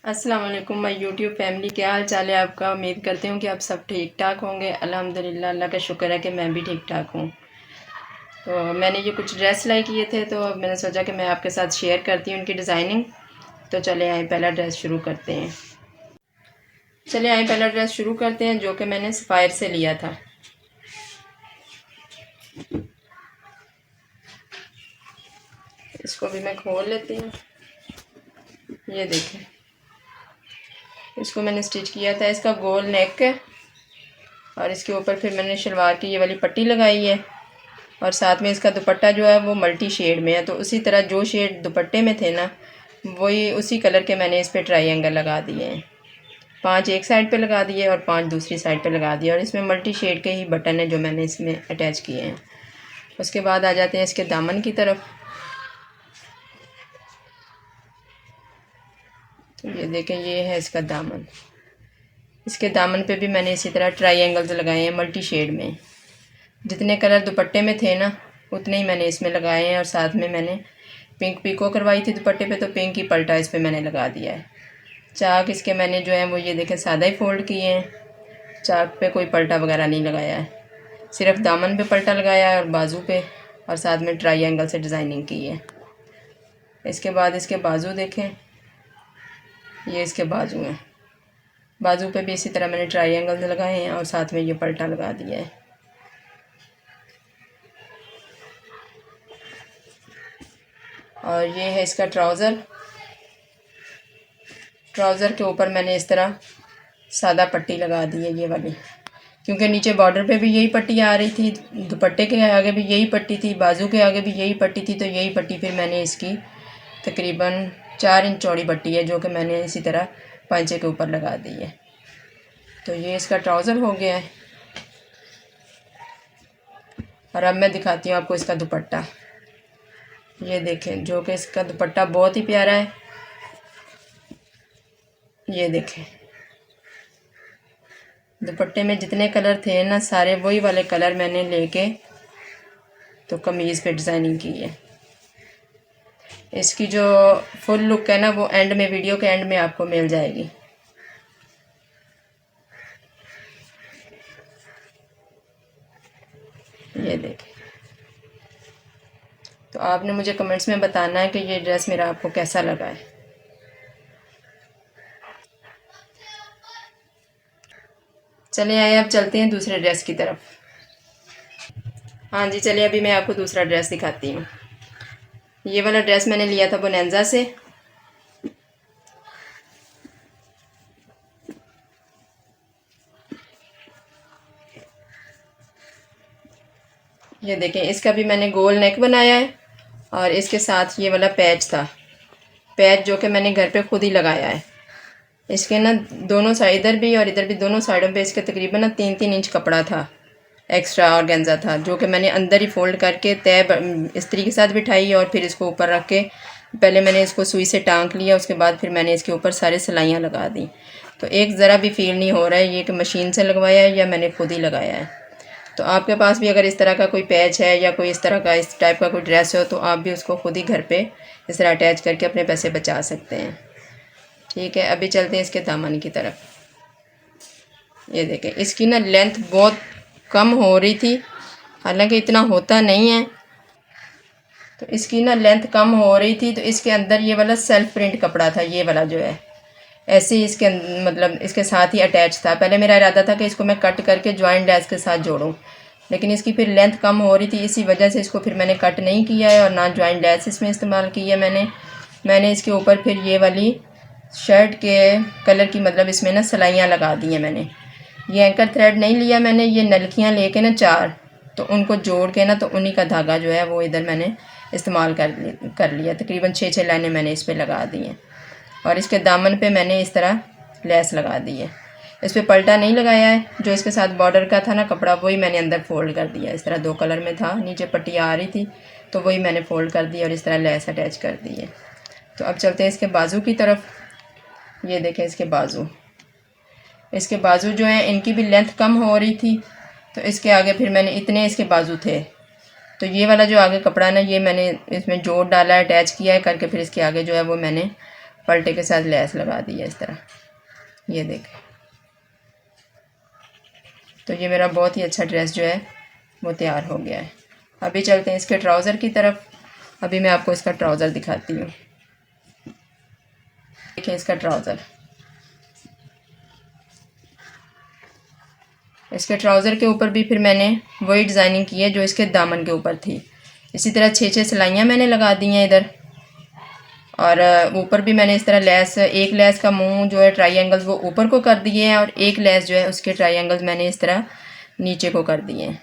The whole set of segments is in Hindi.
अस्सलाम वालेकुम माय यूट्यूब फैमिली, क्या हाल चाल है आपका। उम्मीद करती हूँ कि आप सब ठीक ठाक होंगे। अल्हम्दुलिल्लाह, अल्लाह का शुक्र है कि मैं भी ठीक ठाक हूँ। तो मैंने ये कुछ ड्रेस सिलाई किए थे, तो मैंने सोचा कि मैं आपके साथ शेयर करती हूँ उनकी डिज़ाइनिंग। तो चले आए पहला ड्रेस शुरू करते हैं। पहला ड्रेस शुरू करते हैं जो कि मैंने सफ़ायर से लिया था। इसको भी मैं खोल लेती हूँ। ये देखें, इसको मैंने स्टिच किया था। इसका गोल नेक है और इसके ऊपर फिर मैंने शलवार की ये वाली पट्टी लगाई है और साथ में इसका दुपट्टा जो है वो मल्टी शेड में है। तो उसी तरह जो शेड दुपट्टे में थे ना, वही उसी कलर के मैंने इस पर ट्रायंगल लगा दिए हैं। 5 एक साइड पे लगा दिए और 5 दूसरी साइड पे लगा दिए और इसमें मल्टी शेड के ही बटन है जो मैंने इसमें अटैच किए हैं। उसके बाद आ जाते हैं इसके दामन की तरफ। तो ये देखें, ये है इसका दामन। इसके दामन पे भी मैंने इसी तरह ट्रायंगल्स लगाए हैं मल्टी शेड में। जितने कलर दुपट्टे में थे ना, उतने ही मैंने इसमें लगाए हैं। और साथ में मैंने पिंक पिको करवाई थी दुपट्टे पे, तो पिंक ही पल्टा इस पर मैंने लगा दिया है। चाक इसके मैंने जो है वो ये देखें सादा ही फोल्ड किए हैं। चाक पे कोई पल्टा वगैरह नहीं लगाया है, सिर्फ दामन पे पल्टा लगाया है और बाजू पे, और साथ में ट्रायंगल से डिज़ाइनिंग की है। इसके बाद इसके बाजू देखें, ये इसके बाजू हैं। बाजू पे भी इसी तरह मैंने ट्रायंगल लगाए हैं और साथ में ये पल्टा लगा दिया है। और ये है इसका ट्राउज़र। ट्राउज़र के ऊपर मैंने इस तरह सादा पट्टी लगा दी है ये वाली, क्योंकि नीचे बॉर्डर पे भी यही पट्टी आ रही थी, दुपट्टे के आगे भी यही पट्टी थी, बाजू के आगे भी यही पट्टी थी। तो यही पट्टी फिर मैंने इसकी तकरीबन 4 इंच चौड़ी पट्टी है जो कि मैंने इसी तरह पंचे के ऊपर लगा दी है। तो ये इसका ट्राउज़र हो गया है। और अब मैं दिखाती हूँ आपको इसका दुपट्टा। ये देखें, जो कि इसका दुपट्टा बहुत ही प्यारा है। ये देखें, दुपट्टे में जितने कलर थे ना, सारे वही वाले कलर मैंने लेके तो कमीज़ पे डिज़ाइनिंग की है। इसकी जो फुल लुक है ना, वो एंड में, वीडियो के एंड में आपको मिल जाएगी। ये देखें। तो आपने मुझे कमेंट्स में बताना है कि ये ड्रेस मेरा आपको कैसा लगा है। चले आए, अब चलते हैं दूसरे ड्रेस की तरफ। हाँ जी, चलिए अभी मैं आपको दूसरा ड्रेस दिखाती हूँ। ये वाला ड्रेस मैंने लिया था बोनेंजा से। ये देखें, इसका भी मैंने गोल नेक बनाया है और इसके साथ ये वाला पैच था, पैच जो कि मैंने घर पे खुद ही लगाया है। इसके ना दोनों साइड, इधर भी और इधर भी, दोनों साइडों पे इसके तकरीबन ना 3-3 इंच कपड़ा था, एक्स्ट्रा ऑर्गेन्जा था, जो कि मैंने अंदर ही फोल्ड करके तय इस्त्री के साथ बिठाई और फिर इसको ऊपर रख के पहले मैंने इसको सुई से टांक लिया। उसके बाद फिर मैंने इसके ऊपर सारे सिलाइयाँ लगा दी। तो एक ज़रा भी फील नहीं हो रहा है ये कि मशीन से लगवाया है या मैंने खुद ही लगाया है। तो आपके पास भी अगर इस तरह का कोई पैच है या कोई इस तरह का, इस टाइप का कोई ड्रेस हो, तो आप भी उसको खुद ही घर पे इस तरह अटैच करके अपने पैसे बचा सकते हैं। ठीक है, अभी चलते हैं इसके दामन की तरफ। ये देखें, इसकी ना लेंथ बहुत कम हो रही थी, हालांकि इतना होता नहीं है। तो इसकी ना लेंथ कम हो रही थी, तो इसके अंदर ये वाला सेल्फ प्रिंट कपड़ा था, ये वाला जो है ऐसे ही इसके मतलब इसके साथ ही अटैच था। पहले मेरा इरादा था कि इसको मैं कट करके जॉइंट लेस के साथ जोड़ूं, लेकिन इसकी फिर लेंथ कम हो रही थी, इसी वजह से इसको फिर मैंने कट नहीं किया है और ना जॉइंट लेस इसमें इस्तेमाल की है। मैंने इसके ऊपर फिर ये वाली शर्ट के कलर की, मतलब इसमें ना सिलाइयाँ लगा दी हैं मैंने। ये एंकर थ्रेड नहीं लिया मैंने, ये नलकियाँ लेके ना 4, तो उनको जोड़ के ना, तो उन्हीं का धागा जो है वो इधर मैंने इस्तेमाल कर लिया। तकरीबन 6-6 लाइनें मैंने इस पर लगा दी हैं और इसके दामन पे मैंने इस तरह लेस लगा दी है। इस पर पल्टा नहीं लगाया है, जो इसके साथ बॉर्डर का था ना कपड़ा, वही मैंने अंदर फोल्ड कर दिया। इस तरह 2 कलर में था, नीचे पट्टी आ रही थी, तो वही मैंने फ़ोल्ड कर दी और इस तरह लेस अटैच कर दी है। तो अब चलते हैं इसके बाजू की तरफ। ये देखें, इसके बाजू जो हैं इनकी भी लेंथ कम हो रही थी, तो इसके आगे फिर मैंने इतने इसके बाजू थे, तो ये वाला जो आगे कपड़ा ना, ये मैंने इसमें जोड़ डाला है, अटैच किया है करके, फिर इसके आगे जो है वो मैंने पलटे के साथ लैस लगा दी है इस तरह, ये देखें। तो ये मेरा बहुत ही अच्छा ड्रेस जो है वो तैयार हो गया है। अभी चलते हैं इसके ट्राउज़र की तरफ। अभी मैं आपको इसका ट्राउज़र दिखाती हूँ। देखिए इसका ट्राउज़र, इसके ट्राउज़र के ऊपर भी फिर मैंने वही डिज़ाइनिंग की है जो इसके दामन के ऊपर थी। इसी तरह 6-6 सिलाइयाँ मैंने लगा दी हैं इधर, और ऊपर भी मैंने इस तरह लेस, एक लेस का मुंह जो है ट्रायंगल्स वो ऊपर को कर दिए हैं, और एक लेस जो है उसके ट्रायंगल्स मैंने इस तरह नीचे को कर दिए हैं,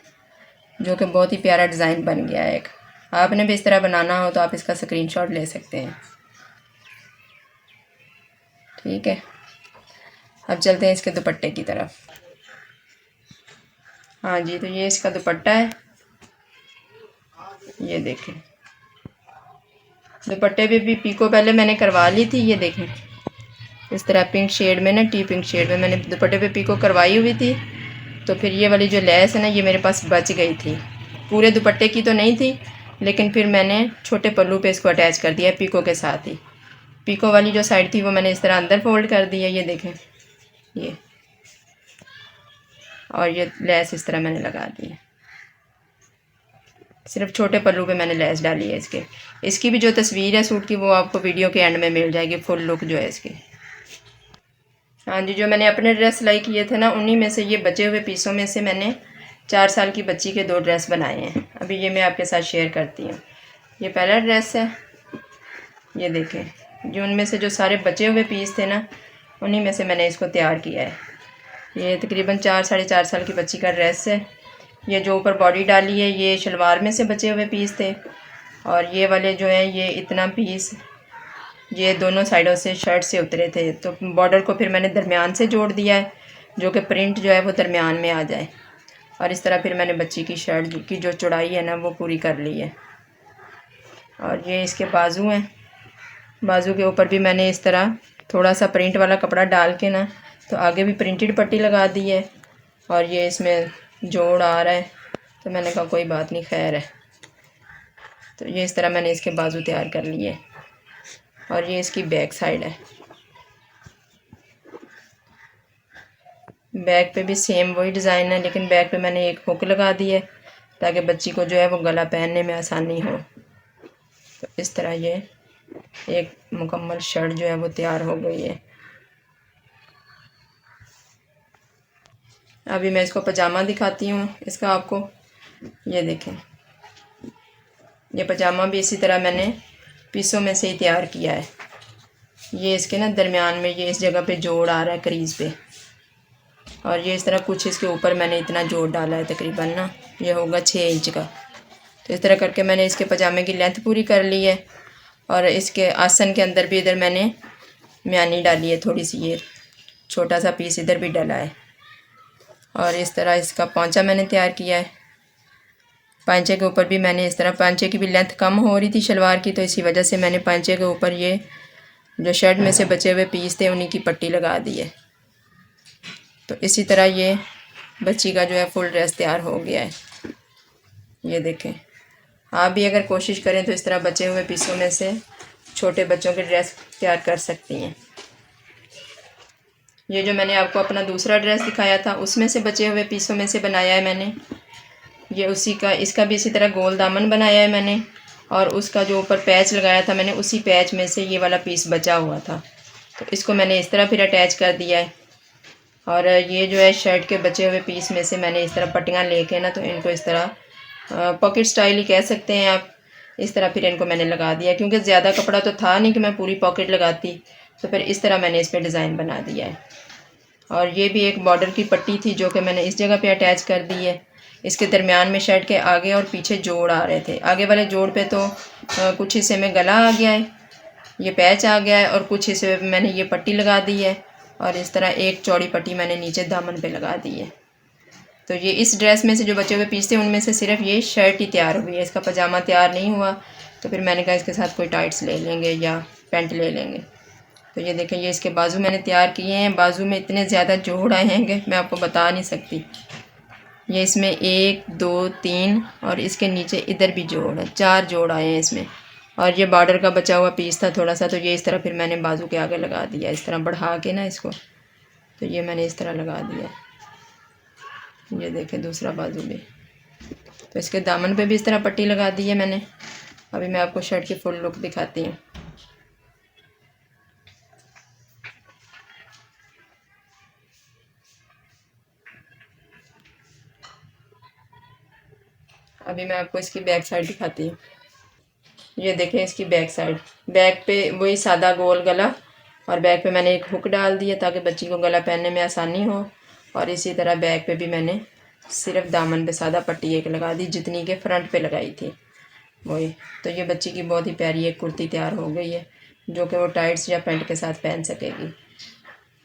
जो कि बहुत ही प्यारा डिज़ाइन बन गया है। एक आपने भी इस तरह बनाना हो तो आप इसका स्क्रीनशॉट ले सकते हैं। ठीक है, अब चलते हैं इसके दुपट्टे की तरफ। हाँ जी, तो ये इसका दुपट्टा है, ये देखें। दुपट्टे पे भी पीको पहले मैंने करवा ली थी, ये देखें इस तरह पिंक शेड में ना, टी पिंक शेड में मैंने दुपट्टे पे पीको करवाई हुई थी। तो फिर ये वाली जो लेस है ना, ये मेरे पास बच गई थी, पूरे दुपट्टे की तो नहीं थी, लेकिन फिर मैंने छोटे पल्लू पे इसको अटैच कर दिया पीको के साथ ही। पीको वाली जो साइड थी वो मैंने इस तरह अंदर फोल्ड कर दी है, ये देखें ये, और ये लेस इस तरह मैंने लगा दी है। सिर्फ छोटे पल्लू पे मैंने लेस डाली है इसके। इसकी भी जो तस्वीर है सूट की वो आपको वीडियो के एंड में मिल जाएगी, फुल लुक जो है इसकी। हाँ जी, जो मैंने अपने ड्रेस सिलाई किए थे ना, उन्हीं में से ये बचे हुए पीसों में से मैंने 4 साल की बच्ची के 2 ड्रेस बनाए हैं। अभी ये मैं आपके साथ शेयर करती हूँ। ये पहला ड्रेस है, ये देखें, जो उनमें से जो सारे बचे हुए पीस थे ना, उन्हीं में से मैंने इसको तैयार किया है। ये तकरीबन 4 साढ़े 4 साल की बच्ची का ड्रेस है। ये जो ऊपर बॉडी डाली है ये शलवार में से बचे हुए पीस थे, और ये वाले जो हैं ये इतना पीस ये दोनों साइडों से शर्ट से उतरे थे। तो बॉर्डर को फिर मैंने दरमियान से जोड़ दिया है, जो कि प्रिंट जो है वो दरमियान में आ जाए। और इस तरह फिर मैंने बच्ची की शर्ट की जो चौड़ाई है ना वो पूरी कर ली है। और ये इसके बाजू हैं, बाजू के ऊपर भी मैंने इस तरह थोड़ा सा प्रिंट वाला कपड़ा डाल के ना, तो आगे भी प्रिंटेड पट्टी लगा दी है। और ये इसमें जोड़ आ रहा है, तो मैंने कहा कोई बात नहीं, खैर है। तो ये इस तरह मैंने इसके बाजू तैयार कर लिए। और ये इसकी बैक साइड है, बैक पे भी सेम वही डिज़ाइन है, लेकिन बैक पे मैंने एक हुक लगा दी है ताकि बच्ची को जो है वो गला पहनने में आसानी हो। तो इस तरह ये एक मुकम्मल शर्ट जो है वो तैयार हो गई है। अभी मैं इसको पजामा दिखाती हूँ इसका आपको। ये देखें, ये पजामा भी इसी तरह मैंने पीसों में से ही तैयार किया है। ये इसके ना दरमियान में ये इस जगह पे जोड़ आ रहा है क्रीज़ पे, और ये इस तरह कुछ इसके ऊपर मैंने इतना जोड़ डाला है, तकरीबन ना ये होगा 6 इंच का। तो इस तरह करके मैंने इसके पजामे की लेंथ पूरी कर ली है। और इसके आसन के अंदर भी इधर मैंने म्यानी डाली है थोड़ी सी, ये छोटा सा पीस इधर भी डाला है। और इस तरह इसका पांचा मैंने तैयार किया है। पांचे के ऊपर भी मैंने इस तरह, पांचे की भी लेंथ कम हो रही थी शलवार की, तो इसी वजह से मैंने पांचे के ऊपर ये जो शर्ट में से बचे हुए पीस थे उन्हीं की पट्टी लगा दी है। तो इसी तरह ये बच्ची का जो है फुल ड्रेस तैयार हो गया है। ये देखें, आप भी अगर कोशिश करें तो इस तरह बचे हुए पीसों में से छोटे बच्चों के ड्रेस तैयार कर सकती हैं। ये जो मैंने आपको अपना दूसरा ड्रेस दिखाया था उसमें से बचे हुए पीसों में से बनाया है मैंने। ये उसी का, इसका भी इसी तरह गोल दामन बनाया है मैंने, और उसका जो ऊपर पैच लगाया था मैंने, उसी पैच में से ये वाला पीस बचा हुआ था, तो इसको मैंने इस तरह फिर अटैच कर दिया है। और ये जो है शर्ट के बचे हुए पीस में से मैंने इस तरह पट्टियाँ लेके ना, तो इनको इस तरह पॉकेट स्टाइल ही कह सकते हैं आप, इस तरह फिर इनको मैंने लगा दिया। क्योंकि ज़्यादा कपड़ा तो था नहीं कि मैं पूरी पॉकेट लगाती, तो फिर इस तरह मैंने इस पर डिज़ाइन बना दिया है। और ये भी एक बॉर्डर की पट्टी थी जो कि मैंने इस जगह पे अटैच कर दी है। इसके दरमियान में शर्ट के आगे और पीछे जोड़ आ रहे थे। आगे वाले जोड़ पे तो कुछ हिस्से में गला आ गया है, ये पैच आ गया है, और कुछ हिस्से में मैंने ये पट्टी लगा दी है, और इस तरह एक चौड़ी पट्टी मैंने नीचे दामन पे लगा दी है। तो ये इस ड्रेस में से जो बचे हुए पीस थे उनमें से सिर्फ ये शर्ट ही तैयार हुई है, इसका पजामा तैयार नहीं हुआ। तो फिर मैंने कहा इसके साथ कोई टाइट्स ले लेंगे या पैंट ले लेंगे। तो ये देखें, ये इसके बाजू मैंने तैयार किए हैं। बाजू में इतने ज़्यादा जोड़ आए हैं कि मैं आपको बता नहीं सकती। ये इसमें 1 2 3 और इसके नीचे इधर भी जोड़ है, 4 जोड़ आए हैं इसमें। और ये बॉर्डर का बचा हुआ पीस था थोड़ा सा, तो ये इस तरह फिर मैंने बाजू के आगे लगा दिया, इस तरह बढ़ा के ना इसको, तो ये मैंने इस तरह लगा दिया। ये देखें दूसरा बाजू भी, तो इसके दामन पे भी इस तरह पट्टी लगा दी है मैंने। अभी मैं आपको शर्ट की फुल लुक दिखाती हूँ। अभी मैं आपको इसकी बैक साइड दिखाती हूँ। ये देखें इसकी बैक साइड, बैक पे वही सादा गोल गला, और बैक पे मैंने एक हुक डाल दिया ताकि बच्ची को गला पहनने में आसानी हो। और इसी तरह बैक पे भी मैंने सिर्फ दामन पे सादा पट्टी एक लगा दी, जितनी के फ्रंट पे लगाई थी वही। तो ये बच्ची की बहुत ही प्यारी एक कुर्ती तैयार हो गई है, जो कि वो टाइट्स या पैंट के साथ पहन सकेगी।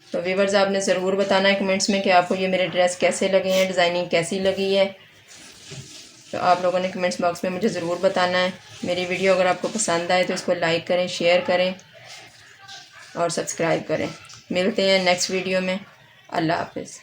तो व्यूअर्स, आपने ज़रूर बताना है कमेंट्स में कि आपको ये मेरे ड्रेस कैसे लगे हैं, डिज़ाइनिंग कैसी लगी है। तो आप लोगों ने कमेंट्स बॉक्स में मुझे ज़रूर बताना है। मेरी वीडियो अगर आपको पसंद आए तो इसको लाइक करें, शेयर करें और सब्सक्राइब करें। मिलते हैं नेक्स्ट वीडियो में। अल्लाह हाफ़िज़।